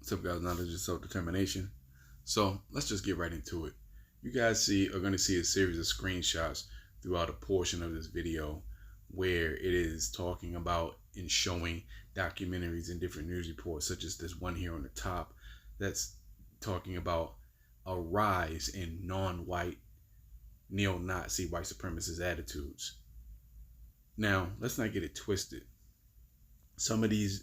What's up, guys? Knowledge and self-determination. So let's just get right into it. You guys are going to see a series of screenshots throughout a portion of this video where it is talking about and showing documentaries and different news reports, such as this one here on the top that's talking about a rise in non-white neo-Nazi white supremacist attitudes. Now, let's not get it twisted. Some of these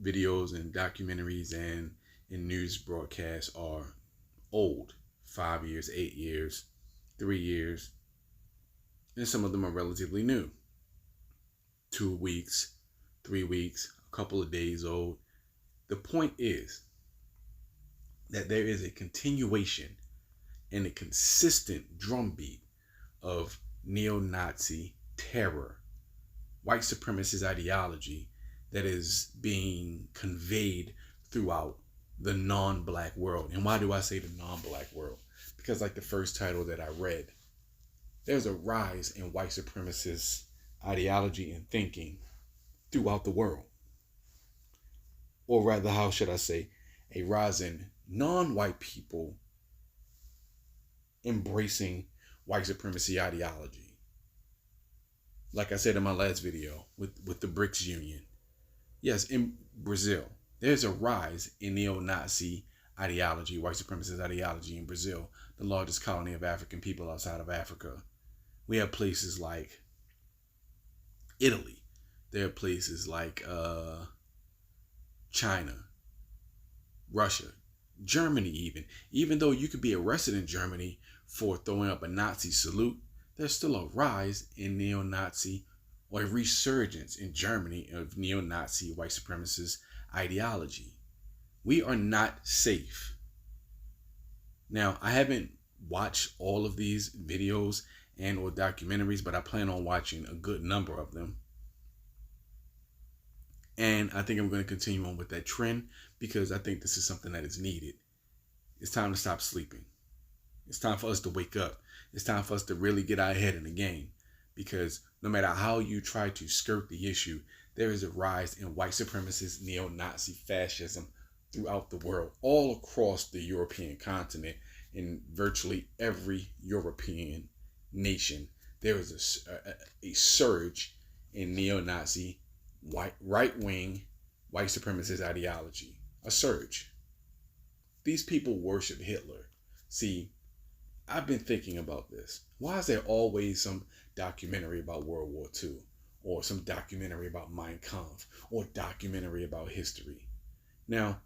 videos and documentaries and in news broadcasts are old, 5 years, 8 years, 3 years, and some of them are relatively new, 2 weeks, 3 weeks, a couple of days old. The point is that there is a continuation and a consistent drumbeat of neo-Nazi terror, white supremacist ideology that is being conveyed throughout the non-black world. And why do I say the non-black world? Because like the first title that I read, there's a rise in white supremacist ideology and thinking throughout the world. Or rather, how should I say, a rise in non-white people embracing white supremacy ideology. Like I said in my last video with the BRICS Union. Yes, in Brazil, there's a rise in neo-Nazi ideology, white supremacist ideology in Brazil, the largest colony of African people outside of Africa. We have places like Italy. There are places like China, Russia, Germany even. Even though you could be arrested in Germany for throwing up a Nazi salute, there's still a rise in neo-Nazi or a resurgence in Germany of neo-Nazi white supremacist ideology. We are not safe. Now, I haven't watched all of these videos and or documentaries, but I plan on watching a good number of them. And I think I'm going to continue on with that trend because I think this is something that is needed. It's time to stop sleeping. It's time for us to wake up. It's time for us to really get our head in the game. Because no matter how you try to skirt the issue, there is a rise in white supremacist neo-Nazi fascism throughout the world, all across the European continent. In virtually every European nation, there is a surge in neo-Nazi right-wing white supremacist ideology. A surge. These people worship Hitler. See, I've been thinking about this. Why is there always some documentary about World War II, or some documentary about Mein Kampf, or documentary about history? Now,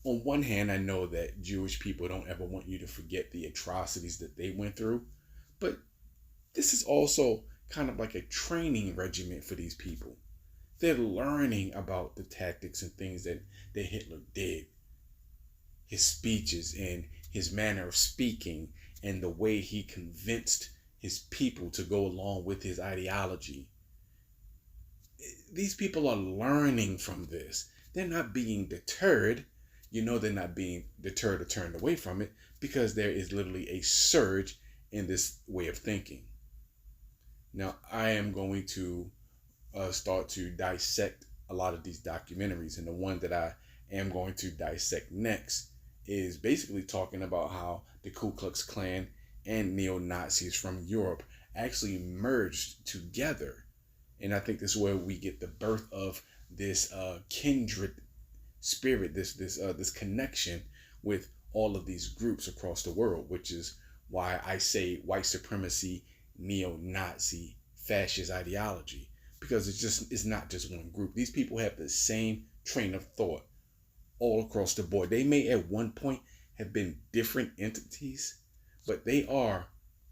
on one hand, I know that Jewish people don't ever want you to forget the atrocities that they went through, but this is also kind of like a training regimen for these people. They're learning about the tactics and things that Hitler did, his speeches and his manner of speaking, and the way he convinced his people to go along with his ideology. These people are learning from this. They're not being deterred. You know, they're not being deterred or turned away from it because there is literally a surge in this way of thinking. Now, I am going to start to dissect a lot of these documentaries, and the one that I am going to dissect next is basically talking about how the Ku Klux Klan and neo-Nazis from Europe actually merged together. And I think this is where we get the birth of this kindred spirit, this connection with all of these groups across the world, which is why I say white supremacy, neo-Nazi, fascist ideology, because it's not just one group. These people have the same train of thought all across the board. They may at one point have been different entities, but they are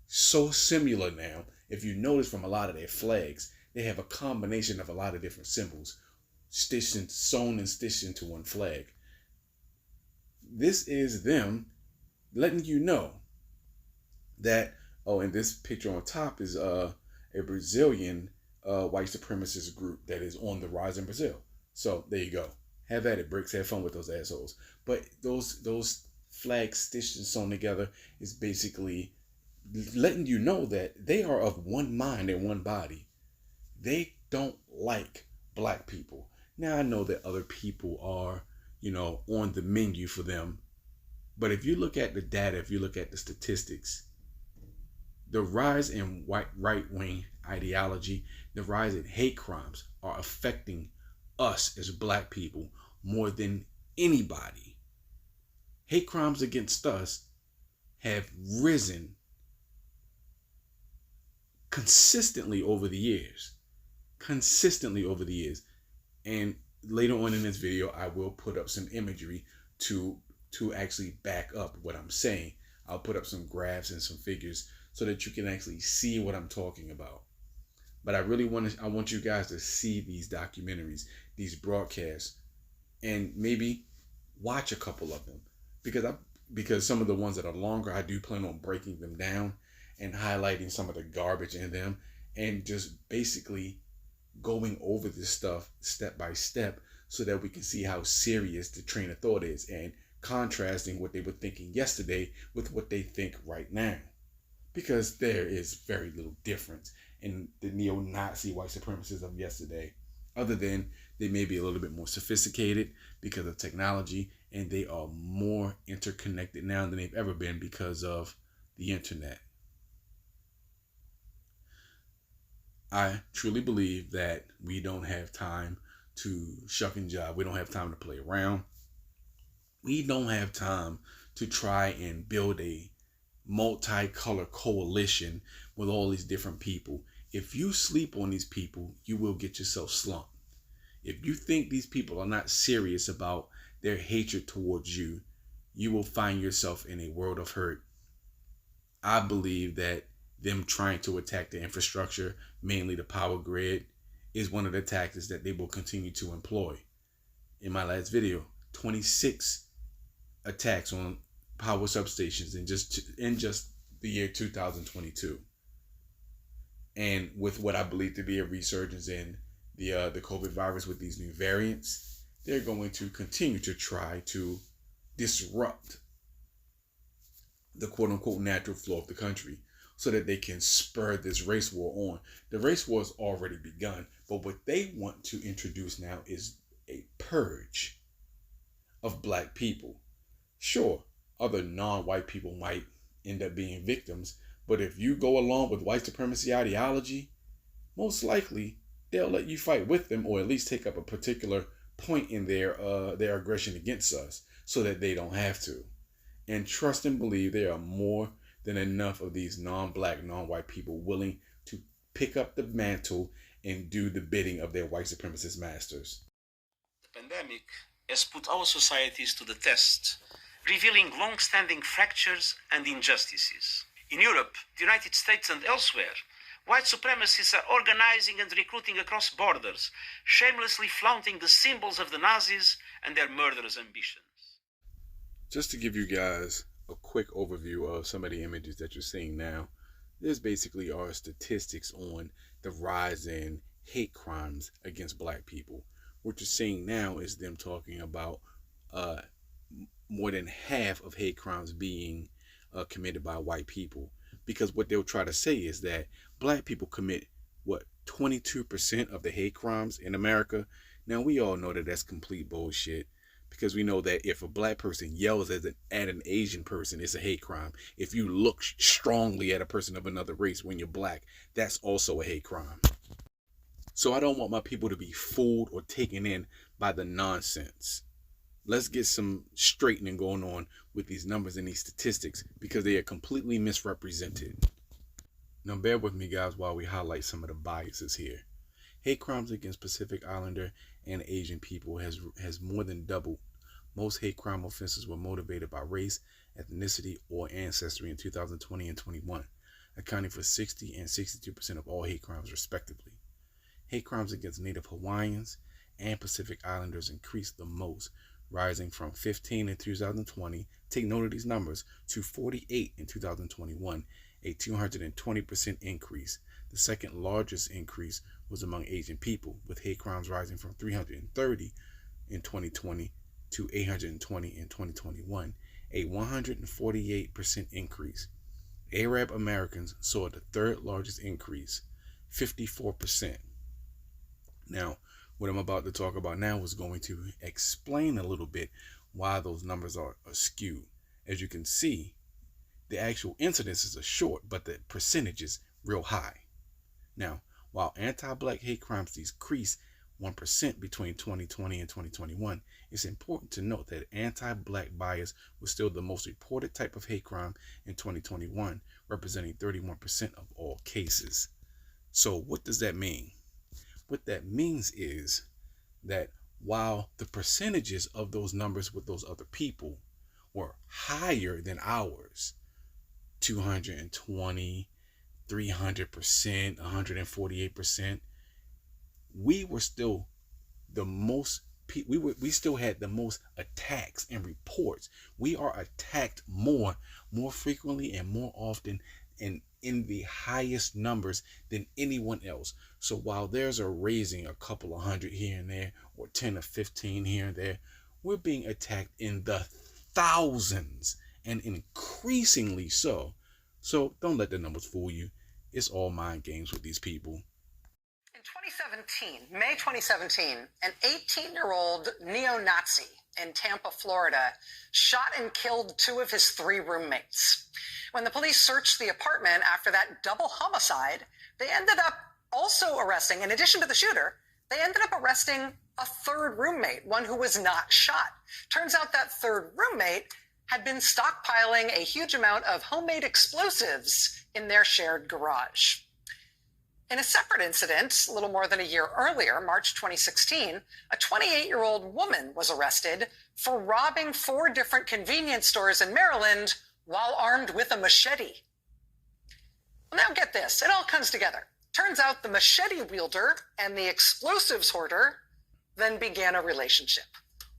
so similar now. If you notice from a lot of their flags, they have a combination of a lot of different symbols sewn and stitched into one flag. This is them letting you know that, and this picture on top is a Brazilian white supremacist group that is on the rise in Brazil. So there you go. Have at it, BRICS. Have fun with those assholes. But those flags stitched and sewn together is basically letting you know that they are of one mind and one body. They don't like black people. Now I know that other people are, on the menu for them. But if you look at the data, if you look at the statistics, the rise in right wing ideology, the rise in hate crimes are affecting us as black people more than anybody. Hate crimes against us have risen consistently over the years. And later on in this video, I will put up some imagery to actually back up what I'm saying. I'll put up some graphs and some figures so that you can actually see what I'm talking about. But I want you guys to see these documentaries, these broadcasts, and maybe watch a couple of them, because some of the ones that are longer, I do plan on breaking them down and highlighting some of the garbage in them, and just basically going over this stuff step by step so that we can see how serious the train of thought is, and contrasting what they were thinking yesterday with what they think right now. Because there is very little difference in the neo-Nazi white supremacists of yesterday, other than they may be a little bit more sophisticated because of technology, and they are more interconnected now than they've ever been because of the internet. I truly believe that we don't have time to shuck and jive. We don't have time to play around. We don't have time to try and build a multicolor coalition with all these different people. If you sleep on these people, you will get yourself slumped. If you think these people are not serious about their hatred towards you, you will find yourself in a world of hurt. I believe that them trying to attack the infrastructure, mainly the power grid, is one of the tactics that they will continue to employ. In my last video, 26 attacks on power substations in just the year 2022. And with what I believe to be a resurgence in the COVID virus with these new variants, they're going to continue to try to disrupt the quote-unquote natural flow of the country so that they can spur this race war on. The race war has already begun, but what they want to introduce now is a purge of black people. Sure, other non-white people might end up being victims, but if you go along with white supremacy ideology, most likely they'll let you fight with them, or at least take up a particular point in their aggression against us so that they don't have to. And trust and believe there are more than enough of these non-black, non-white people willing to pick up the mantle and do the bidding of their white supremacist masters. The pandemic has put our societies to the test, revealing long-standing fractures and injustices. In Europe, the United States and elsewhere, white supremacists are organizing and recruiting across borders, shamelessly flaunting the symbols of the Nazis and their murderous ambitions. Just to give you guys a quick overview of some of the images that you're seeing now, this basically are statistics on the rise in hate crimes against black people. What you're seeing now is them talking about more than half of hate crimes being committed by white people. Because what they'll try to say is that black people commit, 22% of the hate crimes in America. Now, we all know that that's complete bullshit, because we know that if a black person yells at an Asian person, it's a hate crime. If you look strongly at a person of another race when you're black, that's also a hate crime. So I don't want my people to be fooled or taken in by the nonsense. Let's get some straightening going on with these numbers and these statistics, because they are completely misrepresented. Now bear with me, guys, while we highlight some of the biases here. Hate crimes against Pacific Islander and Asian people has more than doubled. Most hate crime offenses were motivated by race, ethnicity, or ancestry in 2020 and 21, accounting for 60 and 62% of all hate crimes respectively. Hate crimes against Native Hawaiians and Pacific Islanders increased the most, rising from 15 in 2020, take note of these numbers, to 48 in 2021, a 220% increase. The second largest increase was among Asian people, with hate crimes rising from 330 in 2020 to 820 in 2021, a 148% increase. Arab Americans saw the third largest increase, 54%. Now, What I'm about to talk about now is going to explain a little bit why those numbers are skewed. As you can see, the actual incidences are short, but the percentage is real high. Now, while anti-black hate crimes decreased 1% between 2020 and 2021, it's important to note that anti-black bias was still the most reported type of hate crime in 2021, representing 31% of all cases. So what does that mean? What that means is that while the percentages of those numbers with those other people were higher than ours, 220, 300%, 148%, we were still the most, we still had the most attacks and reports. We are attacked more frequently and more often and in the highest numbers than anyone else. So while there's a raising a couple of hundred here and there, or 10 or 15 here and there, we're being attacked in the thousands and increasingly so. So don't let the numbers fool you. It's all mind games with these people. In 2017, May 2017, an 18-year-old neo-Nazi in Tampa, Florida, shot and killed two of his three roommates. When the police searched the apartment after that double homicide, they ended up also arresting, in addition to the shooter, they ended up arresting a third roommate, one who was not shot. Turns out that third roommate had been stockpiling a huge amount of homemade explosives in their shared garage. In a separate incident, a little more than a year earlier, March 2016, a 28-year-old woman was arrested for robbing 4 different convenience stores in Maryland while armed with a machete. Well, now get this, it all comes together. Turns out the machete wielder and the explosives hoarder then began a relationship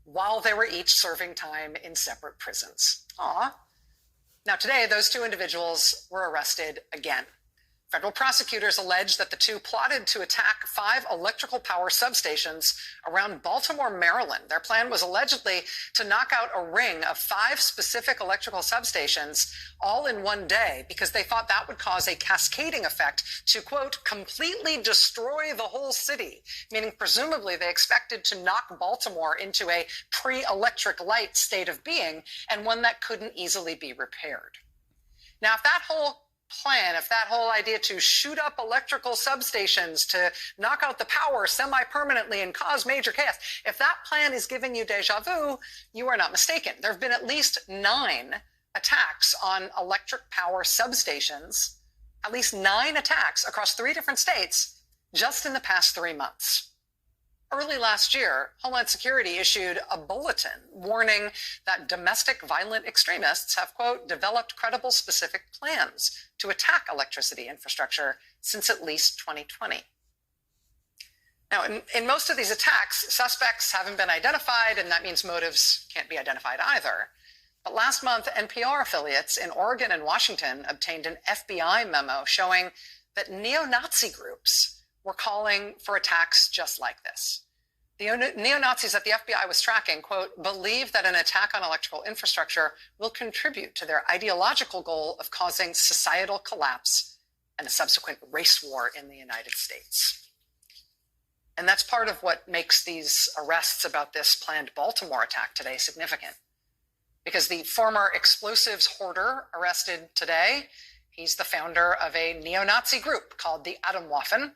while they were each serving time in separate prisons. Now today, those 2 individuals were arrested again. Federal prosecutors allege that the 2 plotted to attack 5 electrical power substations around Baltimore, Maryland. Their plan was allegedly to knock out a ring of 5 specific electrical substations all in one day because they thought that would cause a cascading effect to, quote, completely destroy the whole city, meaning presumably they expected to knock Baltimore into a pre-electric light state of being and one that couldn't easily be repaired. Now, if that whole plan, if that whole idea to shoot up electrical substations to knock out the power semi-permanently and cause major chaos, if that plan is giving you deja vu, you are not mistaken. There have been at least 9 attacks on electric power substations, at least 9 attacks across 3 different states just in the past 3 months. Early last year, Homeland Security issued a bulletin warning that domestic violent extremists have, quote, developed credible specific plans to attack electricity infrastructure since at least 2020. Now, in most of these attacks, suspects haven't been identified, and that means motives can't be identified either. But last month, NPR affiliates in Oregon and Washington obtained an FBI memo showing that neo-Nazi groups were calling for attacks just like this. The neo-Nazis that the FBI was tracking, quote, believe that an attack on electrical infrastructure will contribute to their ideological goal of causing societal collapse and a subsequent race war in the United States. And that's part of what makes these arrests about this planned Baltimore attack today significant. Because the former explosives hoarder arrested today, he's the founder of a neo-Nazi group called the Atomwaffen.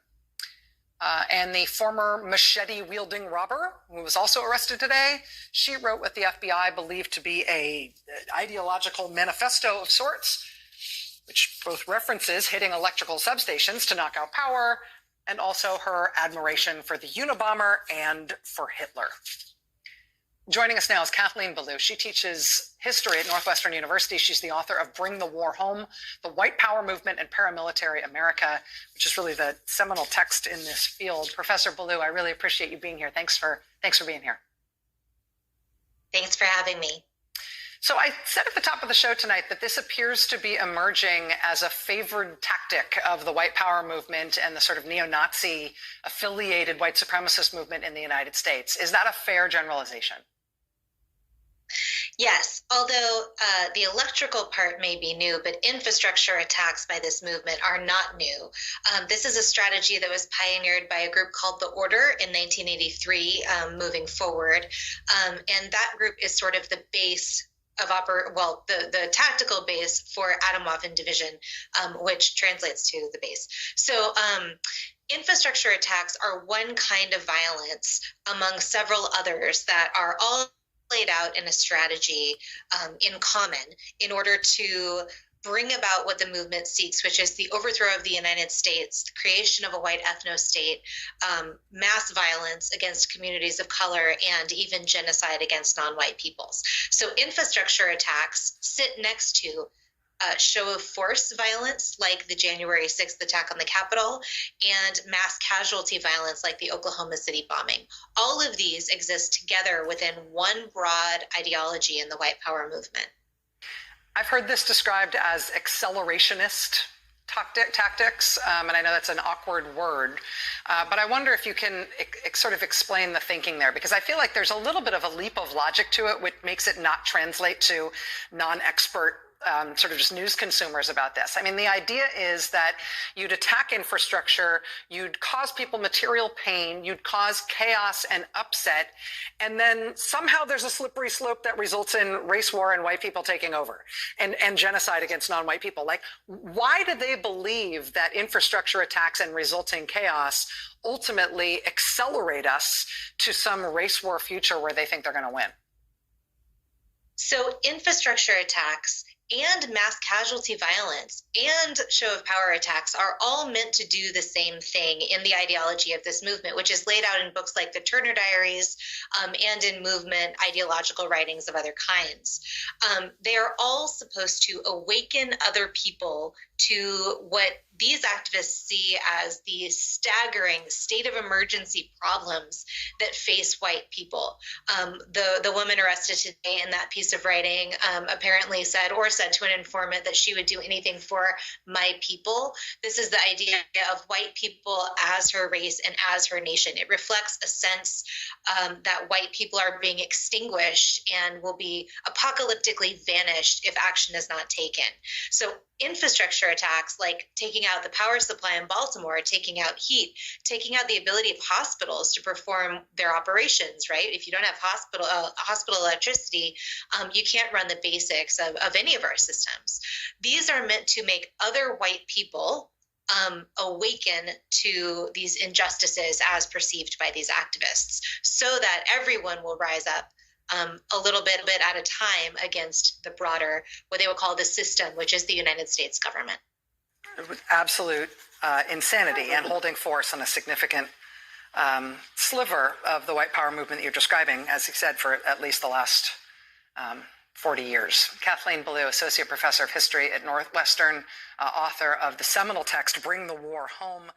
And the former machete-wielding robber, who was also arrested today, she wrote what the FBI believed to be an ideological manifesto of sorts, which both references hitting electrical substations to knock out power, and also her admiration for the Unabomber and for Hitler. Joining us now is Kathleen Belew. She teaches history at Northwestern University. She's the author of Bring the War Home, The White Power Movement and Paramilitary America, which is really the seminal text in this field. Professor Belew, I really appreciate you being here. Thanks for being here. Thanks for having me. So I said at the top of the show tonight that this appears to be emerging as a favored tactic of the white power movement and the sort of neo-Nazi affiliated white supremacist movement in the United States. Is that a fair generalization? Yes, although the electrical part may be new, but infrastructure attacks by this movement are not new. This is a strategy that was pioneered by a group called The Order in 1983, moving forward. And that group is sort of the base of the tactical base for Atomwaffen Division, which translates to the base. So infrastructure attacks are one kind of violence among several others that are all laid out in a strategy in common in order to bring about what the movement seeks, which is the overthrow of the United States, the creation of a white ethno-state, mass violence against communities of color, and even genocide against non-white peoples. So infrastructure attacks sit next to show of force violence like the January 6th attack on the Capitol and mass casualty violence like the Oklahoma City bombing. All of these exist together within one broad ideology in the white power movement. I've heard this described as accelerationist tactics, and I know that's an awkward word, but I wonder if you can sort of explain the thinking there, because I feel like there's a little bit of a leap of logic to it, which makes it not translate to non-expert sort of just news consumers about this. I mean, the idea is that you'd attack infrastructure, you'd cause people material pain, you'd cause chaos and upset, and then somehow there's a slippery slope that results in race war and white people taking over and genocide against non-white people. Like, why do they believe that infrastructure attacks and resulting chaos ultimately accelerate us to some race war future where they think they're going to win? So infrastructure attacks and mass casualty violence and show of power attacks are all meant to do the same thing in the ideology of this movement, which is laid out in books like the Turner Diaries and in movement ideological writings of other kinds. They are all supposed to awaken other people to what these activists see as the staggering state of emergency problems that face white people. The woman arrested today in that piece of writing apparently said to an informant that she would do anything for my people. This is the idea of white people as her race and as her nation. It reflects a sense that white people are being extinguished and will be apocalyptically vanished if action is not taken. So infrastructure attacks like taking out the power supply in Baltimore, taking out heat, taking out the ability of hospitals to perform their operations, right? If you don't have hospital electricity, you can't run the basics of any of our systems. These are meant to make other white people awaken to these injustices as perceived by these activists so that everyone will rise up a little bit at a time against the broader, what they would call the system, which is the United States government. Absolute insanity and holding force on a significant sliver of the white power movement that you're describing, as you said, for at least the last 40 years. Kathleen Belew, Associate Professor of History at Northwestern, author of the seminal text, Bring the War Home.